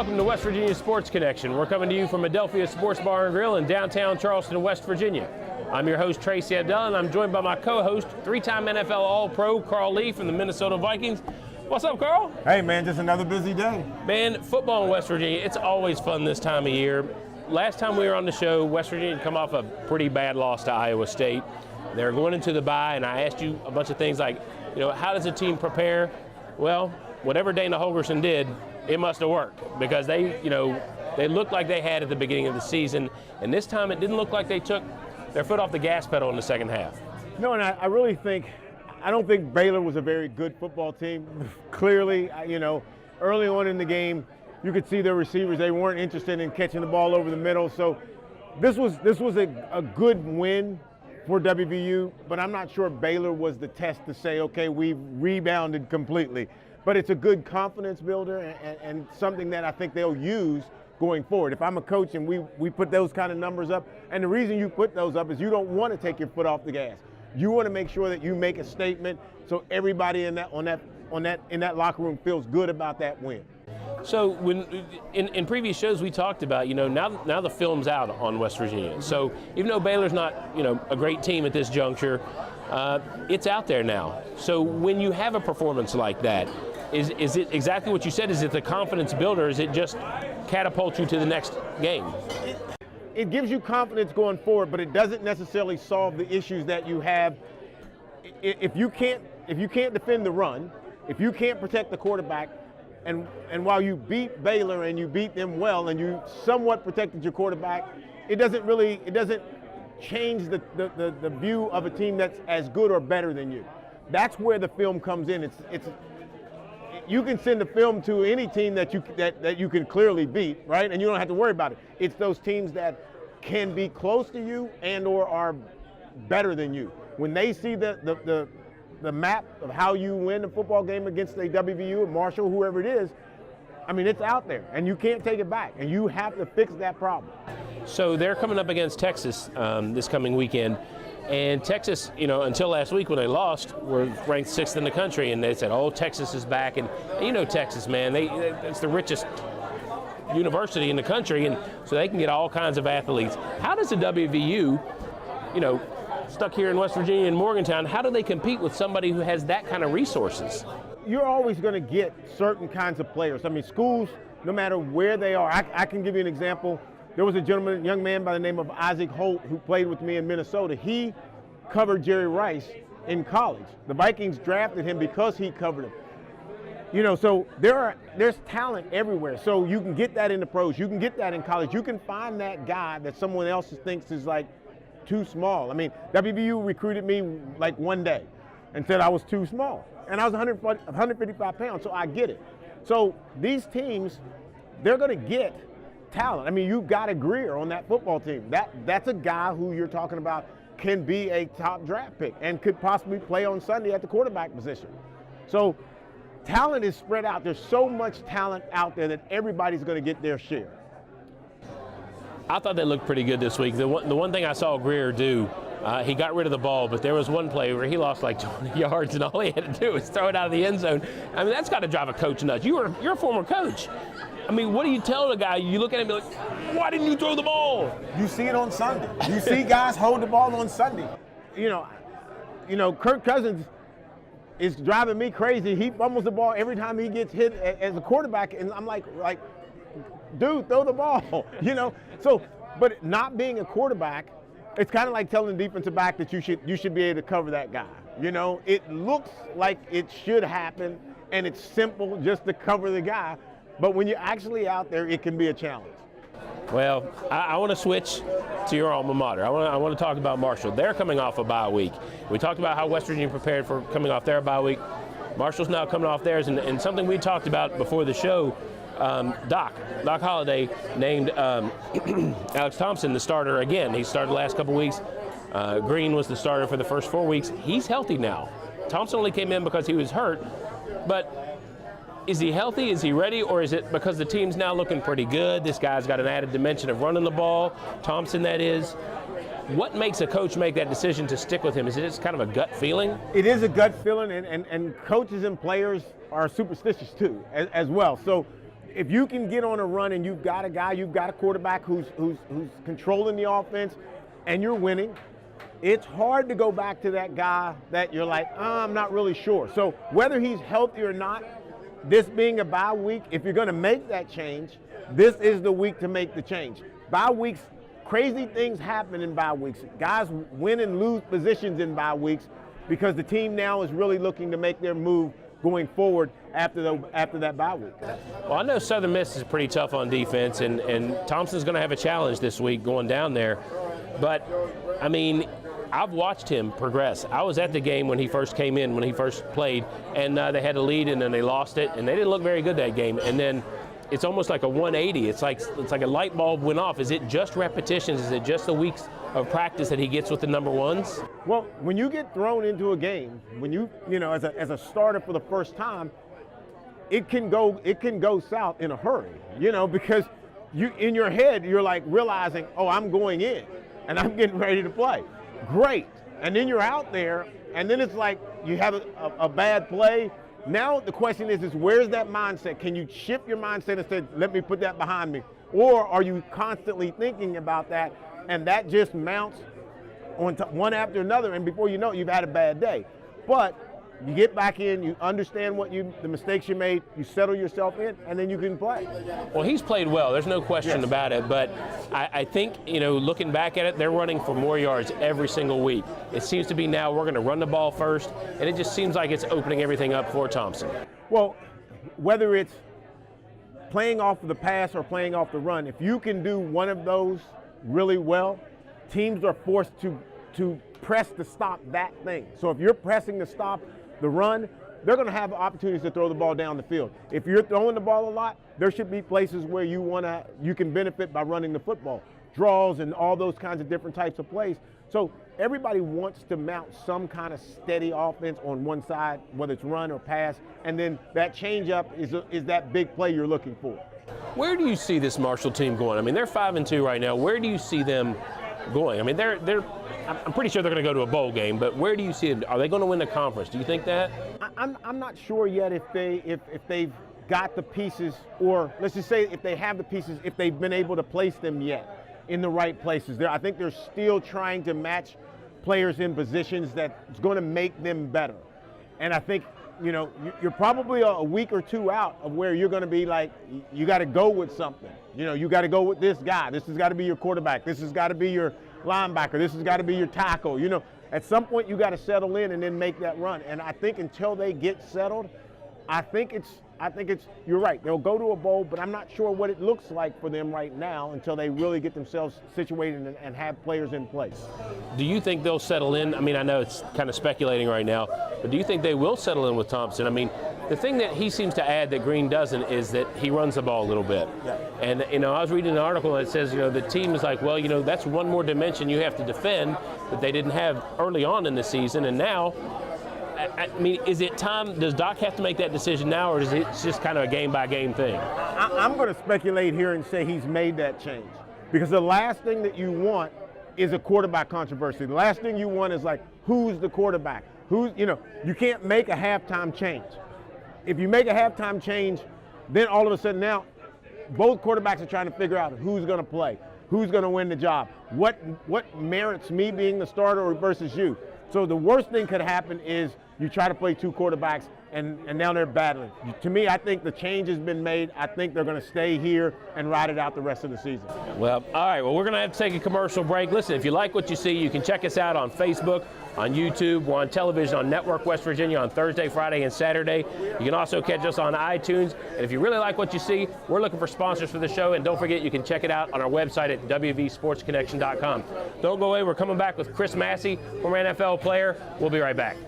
Welcome to West Virginia Sports Connection. We're coming to you from Adelphia Sports Bar and Grill in downtown Charleston, West Virginia. I'm your host, Tracy and Carl, and I'm joined by my co-host, three-time NFL All-Pro, Carl Lee from the Minnesota Vikings. What's up, Carl? Hey, man, just another busy day. Man, football in West Virginia, it's always fun this time of year. Last time we were on the show, West Virginia had come off a pretty bad loss to Iowa State. They were going into the bye, and I asked you a bunch of things like, how does a team prepare? Well, whatever Dana Holgorsen did, it must have worked because they looked like they had at the beginning of the season, and this time it didn't look like they took their foot off the gas pedal in the second half. No, and I really think, I don't think Baylor was a very good football team. Clearly, early on in the game, you could see their receivers, they weren't interested in catching the ball over the middle. So this was a good win for WVU, but I'm not sure Baylor was the test to say, okay, we've rebounded completely. But it's a good confidence builder and something that I think they'll use going forward. If I'm a coach and we put those kind of numbers up, and the reason you put those up is you don't want to take your foot off the gas. You want to make sure that you make a statement so everybody in that locker room feels good about that win. So when in previous shows we talked about, now the film's out on West Virginia. So even though Baylor's not, a great team at this juncture, it's out there now. So when you have a performance like that, is it exactly what you said? Is it the confidence builder? Is it just catapult you to the next game? It gives you confidence going forward, but it doesn't necessarily solve the issues that you have. If you can't defend the run, if you can't protect the quarterback, and while you beat Baylor and you beat them well and you somewhat protected your quarterback, it doesn't change the view of a team that's as good or better than you. That's where the film comes in. You can send a film to any team that you can clearly beat, right? And you don't have to worry about it. It's those teams that can be close to you and or are better than you. When they see the map of how you win a football game against a WVU, a Marshall, whoever it is, I mean, it's out there, and you can't take it back, and you have to fix that problem. So they're coming up against Texas this coming weekend. And Texas, until last week when they lost, were ranked 6th in the country, and they said, oh, Texas is back. And Texas, man, it's the richest university in the country, and so they can get all kinds of athletes. How does the WVU, stuck here in West Virginia in Morgantown, how do they compete with somebody who has that kind of resources? You're always going to get certain kinds of players. I mean, schools, no matter where they are, I can give you an example. There was a young man by the name of Isaac Holt who played with me in Minnesota. He covered Jerry Rice in college. The Vikings drafted him because he covered him. So there's talent everywhere. So you can get that in the pros. You can get that in college. You can find that guy that someone else thinks is like too small. I mean, WVU recruited me like one day and said I was too small. And I was 155 pounds, so I get it. So these teams, they're going to get talent. I mean, you've got a Greer on that football team. That's a guy who you're talking about can be a top draft pick and could possibly play on Sunday at the quarterback position. So talent is spread out. There's so much talent out there that everybody's going to get their share. I thought they looked pretty good this week. The one thing I saw Greer do, he got rid of the ball, but there was one play where he lost like 20 yards, and all he had to do was throw it out of the end zone. I mean, that's got to drive a coach nuts. You're a former coach. I mean, what do you tell the guy? You look at him and be like, why didn't you throw the ball? You see it on Sunday. You see guys hold the ball on Sunday. Kirk Cousins is driving me crazy. He fumbles the ball every time he gets hit as a quarterback, and I'm like, dude, throw the ball. So, but not being a quarterback, it's kind of like telling the defensive back that you should be able to cover that guy. It looks like it should happen, and it's simple just to cover the guy. But when you're actually out there, it can be a challenge. Well, I want to switch to your alma mater. I want to talk about Marshall. They're coming off a bye week. We talked about how West Virginia prepared for coming off their bye week. Marshall's now coming off theirs, and something we talked about before the show, Doc Holliday named Alex Thompson the starter again. He started the last couple weeks. Green was the starter for the first 4 weeks. He's healthy now. Thompson only came in because he was hurt, but is he healthy? Is he ready? Or is it because the team's now looking pretty good? This guy's got an added dimension of running the ball. Thompson, that is. What makes a coach make that decision to stick with him? Is it just kind of a gut feeling? It is a gut feeling, and coaches and players are superstitious too, as well. So if you can get on a run and you've got a quarterback who's controlling the offense and you're winning, it's hard to go back to that guy that you're like, I'm not really sure. So whether he's healthy or not, this being a bye week, if you're going to make that change, this is the week to make the change. Bye weeks, crazy things happen in bye weeks. Guys win and lose positions in bye weeks because the team now is really looking to make their move going forward after that bye week. Well, I know Southern Miss is pretty tough on defense, and Thompson's going to have a challenge this week going down there. But, I mean, I've watched him progress. I was at the game when he first came in, when he first played, and they had a lead, and then they lost it, and they didn't look very good that game. And then it's almost like a 180. It's like a light bulb went off. Is it just repetitions? Is it just the weeks of practice that he gets with the number ones? Well, when you get thrown into a game, when you know, as a starter for the first time, it can go south in a hurry, you know, because you in your head you're like realizing, oh, I'm going in and I'm getting ready to play. Great. And then you're out there, and then it's like you have a bad play. Now the question is where's that mindset? Can you shift your mindset and say, let me put that behind me? Or are you constantly thinking about that, and that just mounts on one after another, and before you know it, you've had a bad day. But you get back in, you understand the mistakes you made, you settle yourself in, and then you can play. Well, he's played well. There's no question about it. But I think, you know, looking back at it, they're running for more yards every single week. It seems to be now we're going to run the ball first, and it just seems like it's opening everything up for Thompson. Well, whether it's playing off of the pass or playing off the run, if you can do one of those really well, teams are forced to press to stop that thing. So if you're pressing to stop the run, they're going to have opportunities to throw the ball down the field. If you're throwing the ball a lot, there should be places where you can benefit by running the football, draws and all those kinds of different types of plays. So everybody wants to mount some kind of steady offense on one side, whether it's run or pass, and then that change up is that big play you're looking for. Where do you see this Marshall team going? I mean, they're 5-2 right now. Where do you see them going? I mean, I'm pretty sure they're going to go to a bowl game, but where do you see it? Are they going to win the conference? Do you think that? I'm not sure yet if they've got the pieces, or let's just say if they have the pieces, if they've been able to place them yet in the right places. I think they're still trying to match players in positions that's going to make them better. And I think, you know, you're probably a week or two out of where you're going to be like, you got to go with something. You know, you got to go with this guy. This has got to be your quarterback. This has got to be your linebacker. This has got to be your tackle. You know, at some point you got to settle in and then make that run. And I think until they get settled, I think it's you're right. They'll go to a bowl, but I'm not sure what it looks like for them right now until they really get themselves situated and have players in place. Do you think they'll settle in? I mean, I know it's kind of speculating right now, but do you think they will settle in with Thompson? I mean, the thing that he seems to add that Green doesn't is that he runs the ball a little bit. Yeah. And, you know, I was reading an article that says, you know, the team is like, well, you know, that's one more dimension you have to defend that they didn't have early on in the season, and now, I mean, is it time? Does Doc have to make that decision now, or is it just kind of a game-by-game thing? I'm going to speculate here and say he's made that change, because the last thing that you want is a quarterback controversy. The last thing you want is like, who's the quarterback? You can't make a halftime change. If you make a halftime change, then all of a sudden now, both quarterbacks are trying to figure out who's going to play, who's going to win the job, what merits me being the starter versus you. So the worst thing could happen is you try to play two quarterbacks and now they're battling. To me, I think the change has been made. I think they're going to stay here and ride it out the rest of the season. Well, all right. Well, we're going to have to take a commercial break. Listen, if you like what you see, you can check us out on Facebook, on YouTube. We're on television on Network West Virginia on Thursday, Friday, and Saturday. You can also catch us on iTunes. And if you really like what you see, we're looking for sponsors for the show. And don't forget, you can check it out on our website at wvsportsconnection.com. Don't go away. We're coming back with Chris Massey, former NFL player. We'll be right back.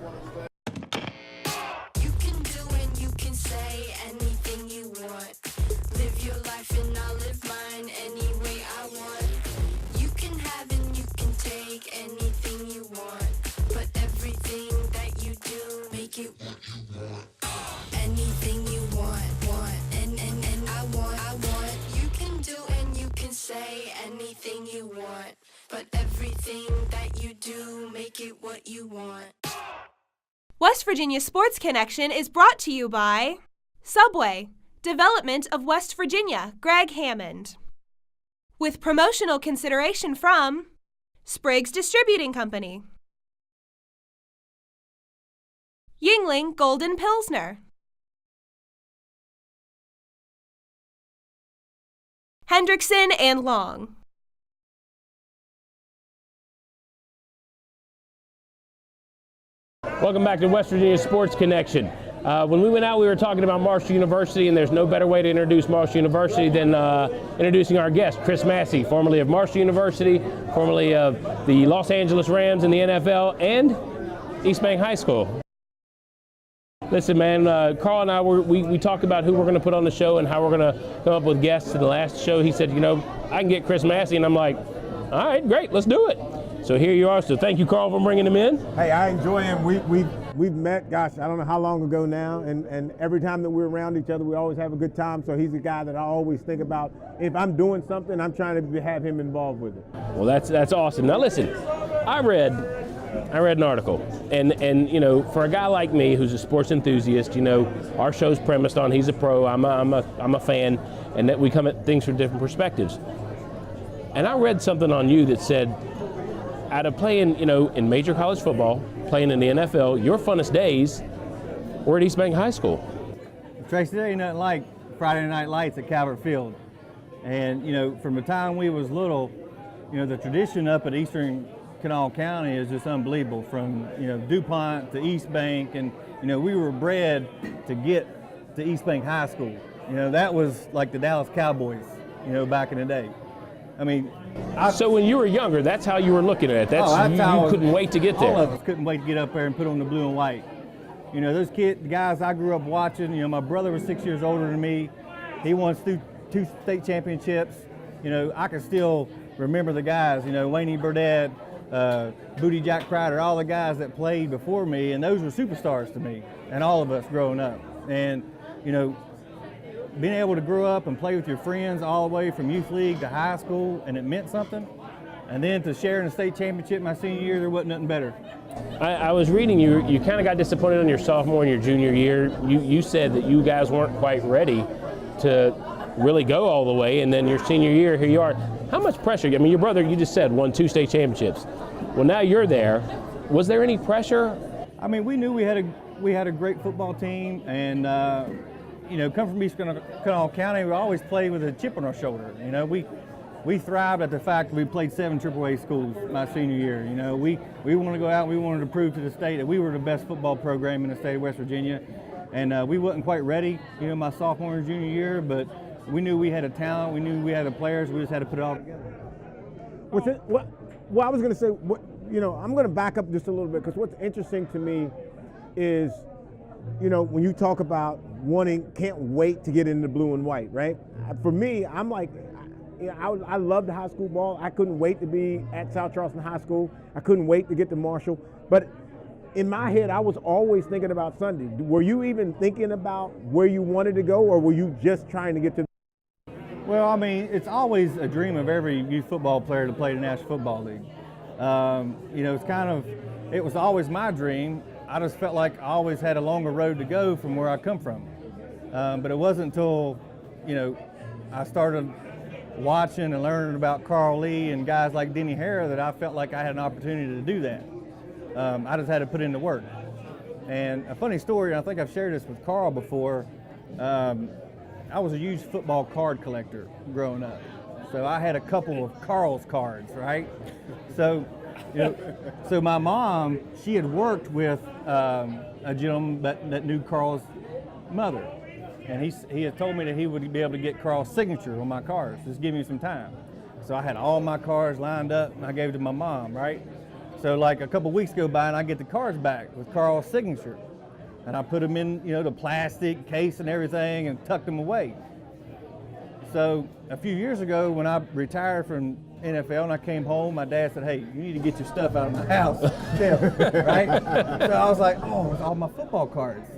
Anything you want, but everything that you do, make it what you want. West Virginia Sports Connection is brought to you by Subway. Development of West Virginia, Greg Hammond. With promotional consideration from Spriggs Distributing Company, Yingling Golden Pilsner, Hendrickson and Long. Welcome back to West Virginia Sports Connection. When we went out, we were talking about Marshall University, and there's no better way to introduce Marshall University than introducing our guest, Chris Massey, formerly of Marshall University, formerly of the Los Angeles Rams in the NFL, and East Bank High School. Listen, man, Carl and I, we talked about who we're going to put on the show and how we're going to come up with guests. In the last show, he said, I can get Chris Massey, and I'm like, all right, great, let's do it. So here you are. So thank you, Carl, for bringing him in. Hey, I enjoy him. We've met, gosh, I don't know how long ago now, and every time that we're around each other, we always have a good time. So he's a guy that I always think about. If I'm doing something, I'm trying to have him involved with it. Well, that's awesome. Now listen, I read an article, and for a guy like me who's a sports enthusiast, our show's premised on he's a pro, I'm a fan, and that we come at things from different perspectives. And I read something on you that said, out of playing, in major college football, playing in the NFL, your funnest days were at East Bank High School. Tracy, there ain't nothing like Friday Night Lights at Calvert Field. And, from the time we was little, the tradition up at Eastern Kanawha County is just unbelievable. From, DuPont to East Bank, and, we were bred to get to East Bank High School. That was like the Dallas Cowboys, back in the day. I mean, so when you were younger, that's how you were looking at it. That's you couldn't wait to get there. All of us couldn't wait to get up there and put on the blue and white. Those the guys I grew up watching. My brother was 6 years older than me. He won 2 state championships. I can still remember the guys. Wayne Burdett, Booty Jack Crowder, all the guys that played before me, and those were superstars to me, and all of us growing up. And being able to grow up and play with your friends all the way from youth league to high school, and it meant something. And then to share in a state championship my senior year, there wasn't nothing better. I was reading you kind of got disappointed on your sophomore and your junior year. You said that you guys weren't quite ready to really go all the way, and then your senior year, here you are. How much pressure? I mean, your brother, you just said, won 2 state championships. Well, now you're there. Was there any pressure? I mean, we knew we had a great football team, and come from East Kanawha County, we always played with a chip on our shoulder. We thrived at the fact that we played 7 AAA schools my senior year. We wanted to go out and we wanted to prove to the state that we were the best football program in the state of West Virginia. And we wasn't quite ready, my sophomore and junior year, but we knew we had a talent, we knew we had the players, we just had to put it all together. Well, I was going to say, I'm going to back up just a little bit, because what's interesting to me is, when you talk about can't wait to get into blue and white, right? For me, I'm like, I loved high school ball. I couldn't wait to be at South Charleston High School. I couldn't wait to get to Marshall. But in my head, I was always thinking about Sunday. Were you even thinking about where you wanted to go, or were you just trying to get to? Well, I mean, it's always a dream of every youth football player to play the National Football League. It was always my dream. I just felt like I always had a longer road to go from where I come from. But it wasn't until, I started watching and learning about Carl Lee and guys like Denny Harrah that I felt like I had an opportunity to do that. I just had to put in the work. And a funny story, and I think I've shared this with Carl before, I was a huge football card collector growing up. So I had a couple of Carl's cards, right? So my mom, she had worked with a gentleman that knew Carl's mother. And he had told me that he would be able to get Carl's signature on my cards. Just give me some time. So I had all my cards lined up, and I gave it to my mom, right? So like a couple weeks go by, and I get the cards back with Carl's signature. And I put them in, the plastic case and everything, and tucked them away. So a few years ago, when I retired from NFL and I came home, my dad said, "Hey, you need to get your stuff out of my house," right? So I was like, "Oh, it's all my football cards."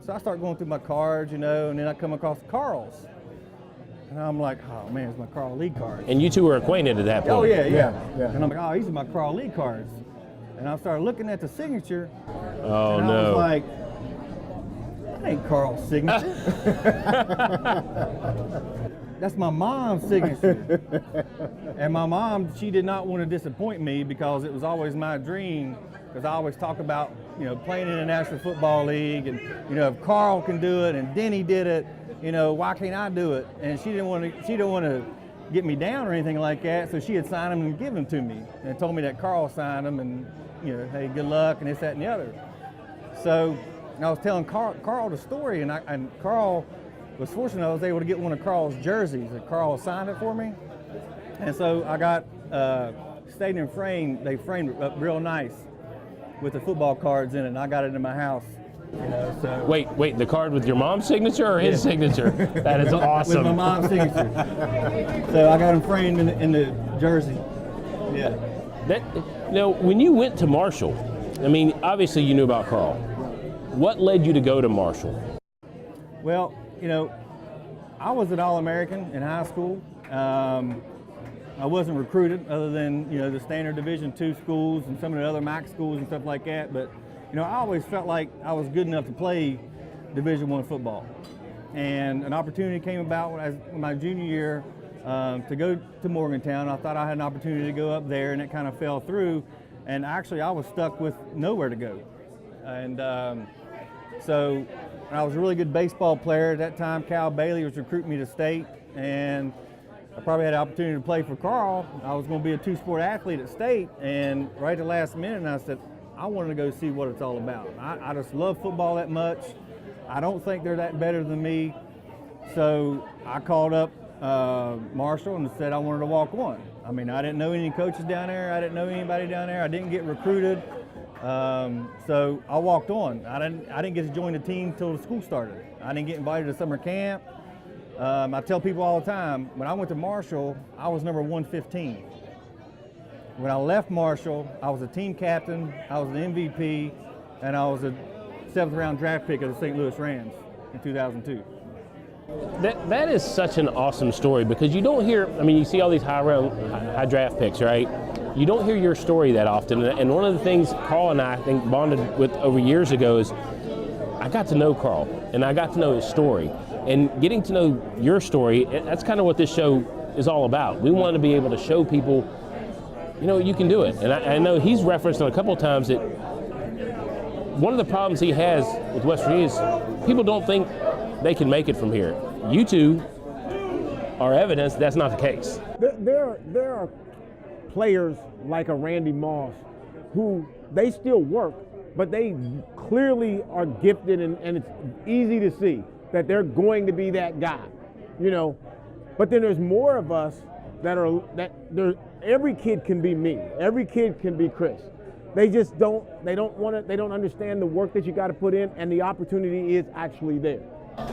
So I start going through my cards, and then I come across Carl's. And I'm like, "Oh man, it's my Carl Lee cards." And you two were acquainted at that point. Oh yeah. And I'm like, "Oh, these are my Carl Lee cards." And I started looking at the signature. Oh and no. I was like, ain't Carl's signature. That's my mom's signature. And my mom, she did not want to disappoint me because it was always my dream, because I always talk about, playing in the National Football League, and, if Carl can do it and Denny did it, why can't I do it? And she didn't want to get me down or anything like that, so she had signed them and given them to me and told me that Carl signed them and, hey, good luck and this, that, and the other. So I was telling Carl the story, and Carl was fortunate I was able to get one of Carl's jerseys, and Carl signed it for me. And so I got stadium frame, they framed it up real nice with the football cards in it, and I got it in my house. So Wait, the card with your mom's signature or his signature? That is awesome. With my mom's signature. So I got them framed in the jersey. Yeah. When you went to Marshall, I mean, obviously you knew about Carl. What led you to go to Marshall? Well, I was an All-American in high school. I wasn't recruited other than, the standard Division II schools and some of the other MAC schools and stuff like that. But, I always felt like I was good enough to play Division I football. And an opportunity came about as my junior year to go to Morgantown. I thought I had an opportunity to go up there, and it kind of fell through. And actually, I was stuck with nowhere to go. And so I was a really good baseball player at that time. Cal Bailey was recruiting me to state, and I probably had an opportunity to play for Carl. I was going to be a two-sport athlete at state, and right at the last minute, I said, I wanted to go see what it's all about. I just love football that much. I don't think they're that better than me. So I called up Marshall and said I wanted to walk on. I mean, I didn't know any coaches down there. I didn't know anybody down there. I didn't get recruited. So I walked on. I didn't get to join the team until the school started. I didn't get invited to summer camp. I tell people all the time, when I went to Marshall, I was number 115. When I left Marshall, I was a team captain, I was an MVP, and I was a 7th round draft pick of the St. Louis Rams in 2002. That is such an awesome story, because you don't hear, you see all these high draft picks, right? You don't hear your story that often. And one of the things Carl and I think bonded with over years ago is I got to know Carl, and I got to know his story. And getting to know your story, that's kind of what this show is all about. We want to be able to show people, you can do it. And I know he's referenced on a couple of times that one of the problems he has with West Virginia is people don't think they can make it from here. You two are evidence that's not the case. There are players like a Randy Moss who they still work, but they clearly are gifted, and it's easy to see that they're going to be that guy, But then there's more of us every kid can be me. Every kid can be Chris. They just don't understand the work that you got to put in, and the opportunity is actually there.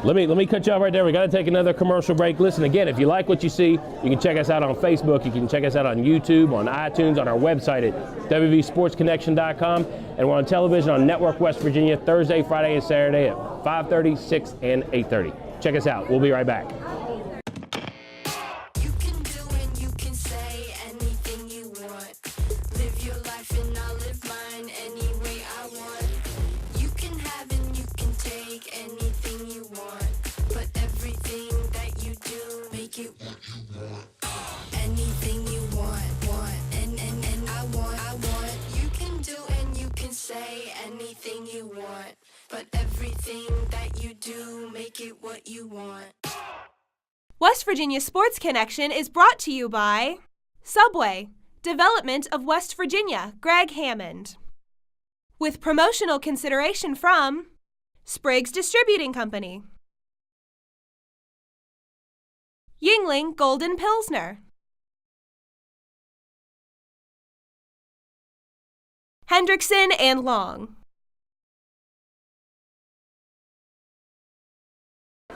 Let me cut you off right there. We got to take another commercial break. Listen, again, if you like what you see, you can check us out on Facebook. You can check us out on YouTube, on iTunes, on our website at wvsportsconnection.com. And we're on television on Network West Virginia Thursday, Friday, and Saturday at 5:30, 6, and 8:30. Check us out. We'll be right back. You can do and you can say anything you want. Live your life and I'll live mine any way I want. You can have and you can take anything you want. But everything that you do, make it what you want. Anything you want, and I want. You can do and you can say anything you want. But everything that you do, make it what you want. West Virginia Sports Connection is brought to you by Subway, Development of West Virginia, Greg Hammond. With promotional consideration from Spriggs Distributing Company, Yingling Golden Pilsner, Hendrickson and Long.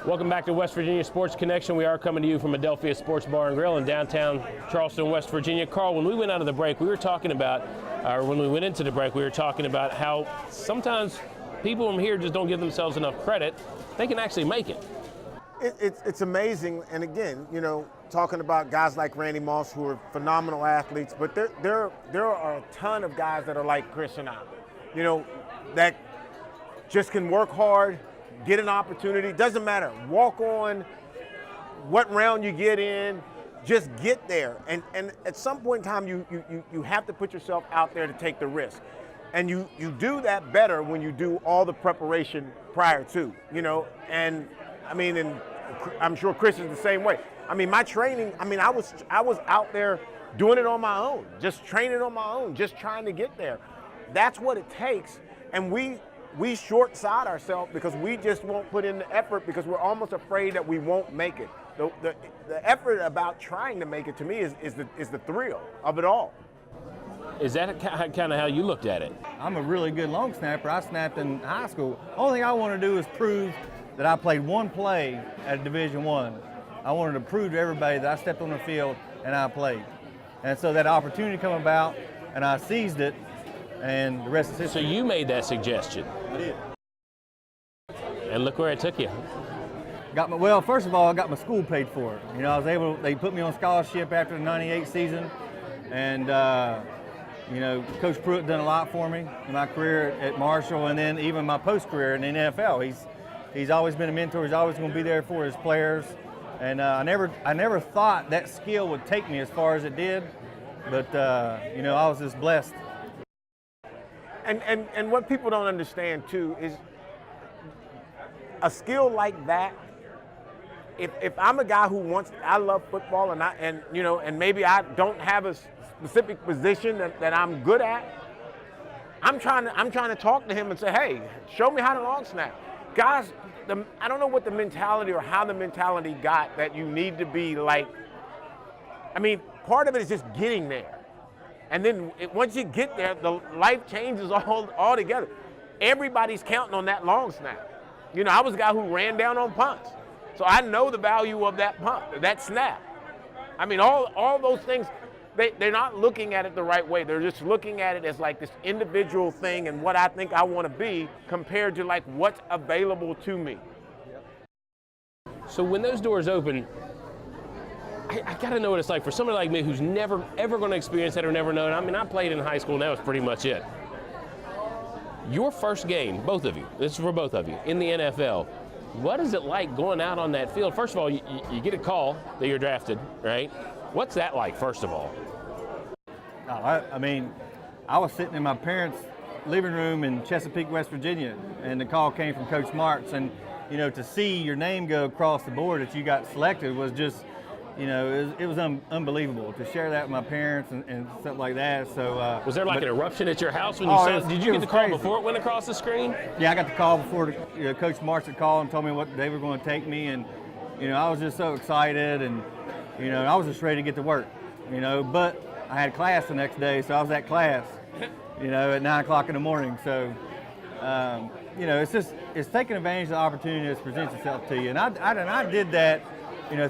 Welcome back to West Virginia Sports Connection. We are coming to you from Adelphia Sports Bar and Grill in downtown Charleston, West Virginia. Carl, when we went out of the break, we were talking about, or when we went into the break, we were talking about how sometimes people from here just don't give themselves enough credit. They can actually make it. It's amazing, and again, talking about guys like Randy Moss, who are phenomenal athletes, but there are a ton of guys that are like Chris and I, that just can work hard, get an opportunity. Doesn't matter. Walk on, what round you get in, just get there. And at some point in time, you have to put yourself out there to take the risk. And you do that better when you do all the preparation prior to, and I mean, and I'm sure Chris is the same way. I mean, my training, I was out there doing it on my own, just training on my own, just trying to get there. That's what it takes. And we short-side ourselves because we just won't put in the effort because we're almost afraid that we won't make it. The effort about trying to make it, to me, is the thrill of it all. Is that kind of how you looked at it? I'm a really good long snapper. I snapped in high school. Only thing I want to do is prove that I played one play at Division I. I wanted to prove to everybody that I stepped on the field and I played. And so that opportunity come about, and I seized it, and the rest is history. So you made that suggestion. I did. And look where it took you. Well, first of all, I got my school paid for it. They put me on scholarship after the '98 season, and Coach Pruitt done a lot for me in my career at Marshall, and then even my post-career in the NFL. He's always been a mentor. He's always going to be there for his players, and I never thought that skill would take me as far as it did, but I was just blessed. And what people don't understand too is a skill like that. If I'm a guy who I love football and maybe I don't have a specific position that I'm good at, I'm trying to talk to him and say, hey, show me how to long snap. Guys, I don't know what the mentality or how the mentality got that you need to be like. Part of it is just getting there. And then once you get there, the life changes altogether. Everybody's counting on that long snap. I was a guy who ran down on punts. So I know the value of that punt, that snap. All those things, they're not looking at it the right way. They're just looking at it as like this individual thing and what I think I want to be compared to like what's available to me. So when those doors open, I got to know what it's like for somebody like me who's never, ever going to experience that or never known. I played in high school and that was pretty much it. Your first game, both of you, this is for both of you, in the NFL, what is it like going out on that field? First of all, you get a call that you're drafted, right? What's that like, first of all? I was sitting in my parents' living room in Chesapeake, West Virginia, and the call came from Coach Martz. And, to see your name go across the board that you got selected was just, it was unbelievable to share that with my parents and stuff like that. So was there an eruption at your house when you saw it? Did you get the call crazy before it went across the screen? Yeah, I got the call before Coach Martz had called and told me what they were going to take me, and I was just so excited, and I was just ready to get to work, But I had class the next day, so I was at class, at 9 o'clock in the morning. So it's taking advantage of the opportunity that presents itself to you, and I did that.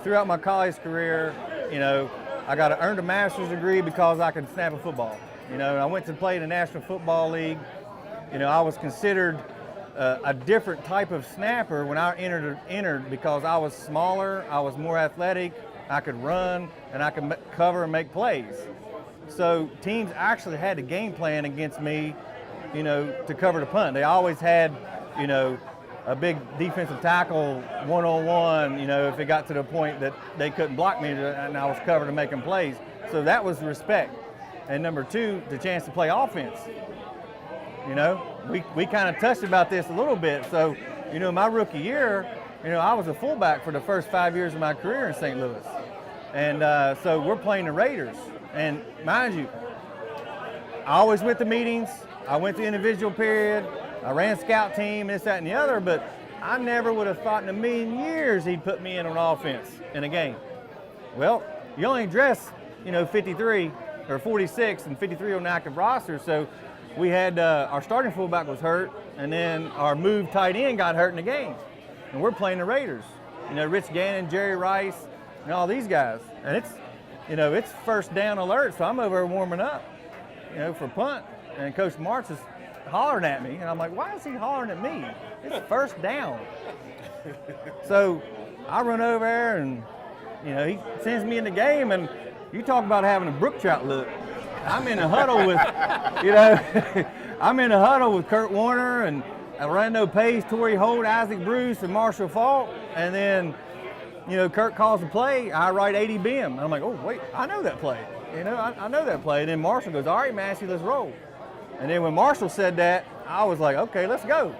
Throughout my college career, I earned a master's degree because I could snap a football. I went to play in the National Football League. I was considered a different type of snapper when I entered because I was smaller, I was more athletic, I could run, and I could cover and make plays. So teams actually had a game plan against me, to cover the punt. They always had, a big defensive tackle one-on-one, if it got to the point that they couldn't block me and I was covered and making plays. So that was respect. And number two, the chance to play offense. We kind of touched about this a little bit. So, my rookie year, I was a fullback for the first 5 years of my career in St. Louis. And so we're playing the Raiders. And mind you, I always went to meetings. I went to individual period. I ran scout team, this, that, and the other, but I never would have thought in a million years he'd put me in on offense in a game. Well, you only dress, 53 or 46 and 53 on the active roster, so we had our starting fullback was hurt, and then our move tight end got hurt in the game. And we're playing the Raiders. Rich Gannon, Jerry Rice, and all these guys. And it's first down alert, so I'm over there warming up, for punt. And Coach Martz is hollering at me, and I'm like, why is he hollering at me? It's first down. So I run over there, and he sends me in the game, and you talk about having a brook trout look. I'm in a huddle with, I'm in a huddle with Kurt Warner and Orlando Pace, Torrey Holt, Isaac Bruce, and Marshall Falk. And then, Kurt calls the play. I write 80 BIM. And I'm like, oh, wait, I know that play. I know that play. And then Marshall goes, all right, Massey, let's roll. And then when Marshall said that, I was like, okay, let's go.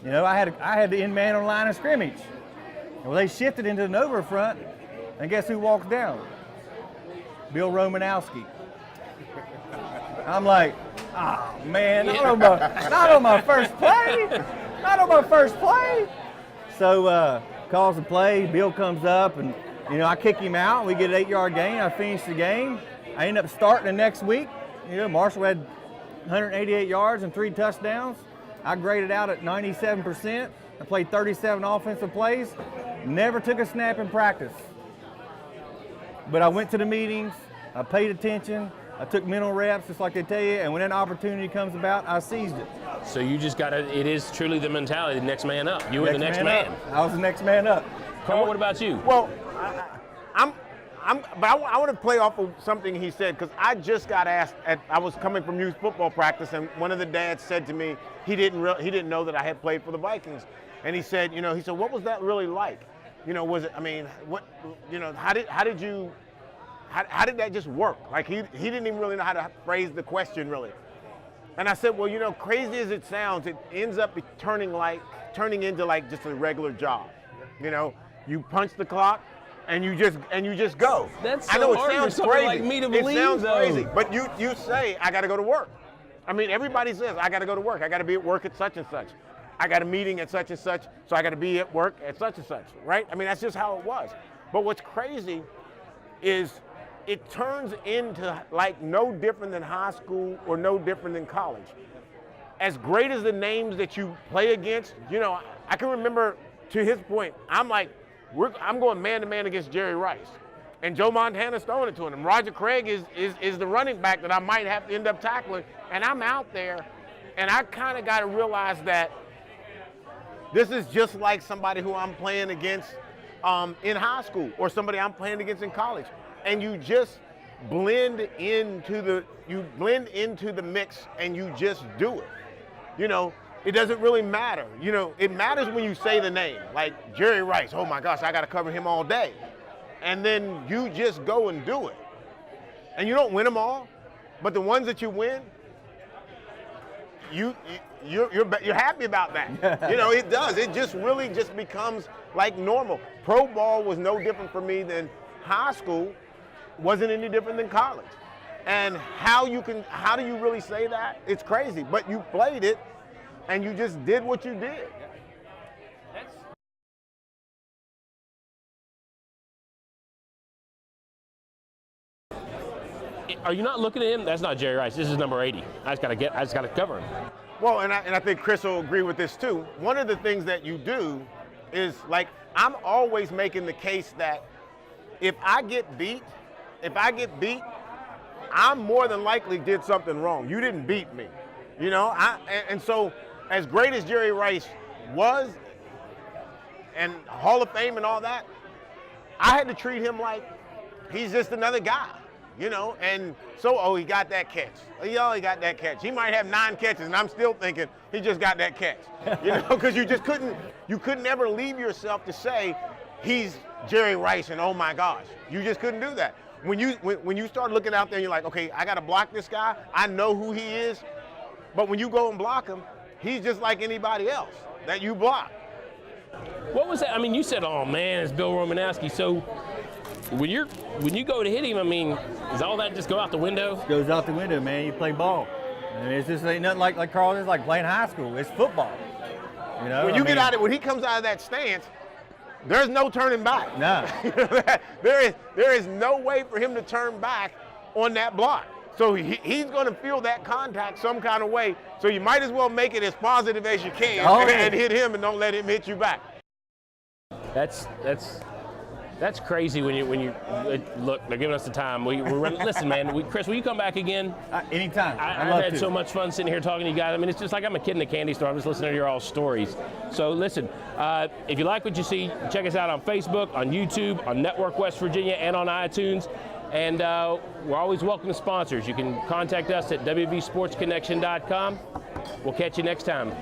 I had the end man on the line of scrimmage. Well, they shifted into the Nova front, and guess who walks down? Bill Romanowski. I'm like, oh man, not on my first play. Not on my first play. So calls the play, Bill comes up, and I kick him out. We get an 8-yard gain. I finish the game. I end up starting the next week. Marshall had 188 yards and 3 touchdowns. I graded out at 97%. I played 37 offensive plays. Never took a snap in practice. But I went to the meetings, I paid attention, I took mental reps, just like they tell you, and when that opportunity comes about, I seized it. So you just it is truly the mentality, the next man up. You were the next man. I was the next man up. Carl, what about you? Well, I want to play off of something he said, because I just got asked. I was coming from youth football practice, and one of the dads said to me he didn't know that I had played for the Vikings, and he said, what was that really like? Was it? I mean, what? How did that just work? Like he didn't even really know how to phrase the question really. And I said, well, crazy as it sounds, it ends up turning into like just a regular job. You punch the clock. And you just go. That's so I know it hard sounds for someone crazy. like me to believe, it sounds though. crazy, but you say I got to go to work. I mean, everybody says I got to go to work. I got to be at work at such and such. I got a meeting at such and such, so I got to be at work at such and such, right? I mean, that's just how it was. But what's crazy is it turns into like no different than high school or no different than college. As great as the names that you play against, I can remember, to his point, I'm going man-to-man against Jerry Rice. And Joe Montana's throwing it to him. Roger Craig is the running back that I might have to end up tackling. And I'm out there, and I kind of got to realize that this is just like somebody who I'm playing against in high school, or somebody I'm playing against in college. And you just blend into the mix, and you just do it. It doesn't really matter. It matters when you say the name, like Jerry Rice. Oh my gosh, I got to cover him all day. And then you just go and do it. And you don't win them all, but the ones that you win, you're happy about that. It does. It just really just becomes like normal. Pro ball was no different for me than high school. Wasn't any different than college. And how do you really say that? It's crazy, but you played it. And you just did what you did. Are you not looking at him? That's not Jerry Rice. This is number 80. I just got to cover him. Well, and I think Chris will agree with this too. One of the things that you do is, like, I'm always making the case that if I get beat, I'm more than likely did something wrong. You didn't beat me, and so. As great as Jerry Rice was, and Hall of Fame and all that, I had to treat him like he's just another guy, and so, he got that catch. He got that catch. He might have 9 catches, and I'm still thinking he just got that catch, because you couldn't ever leave yourself to say he's Jerry Rice and oh my gosh. You just couldn't do that. When you start looking out there and you're like, okay, I got to block this guy. I know who he is, but when you go and block him, he's just like anybody else that you block. What was that? I mean, you said, oh man, it's Bill Romanowski. So when you go to hit him, I mean, does all that just go out the window? It goes out the window, man. You play ball. And it's just ain't nothing like Carl is like playing high school. It's football. When he comes out of that stance, there's no turning back. No. there is no way for him to turn back on that block. So he's going to feel that contact some kind of way. So you might as well make it as positive as you can and hit him, and don't let him hit you back. That's crazy when you look. They're giving us the time. We're running. Listen, man. Chris, will you come back again? Anytime. I've had so much fun sitting here talking to you guys. I mean, it's just like I'm a kid in a candy store. I'm just listening to your all stories. So listen, if you like what you see, check us out on Facebook, on YouTube, on Network West Virginia, and on iTunes. And we're always welcome sponsors. You can contact us at wvsportsconnection.com. We'll catch you next time.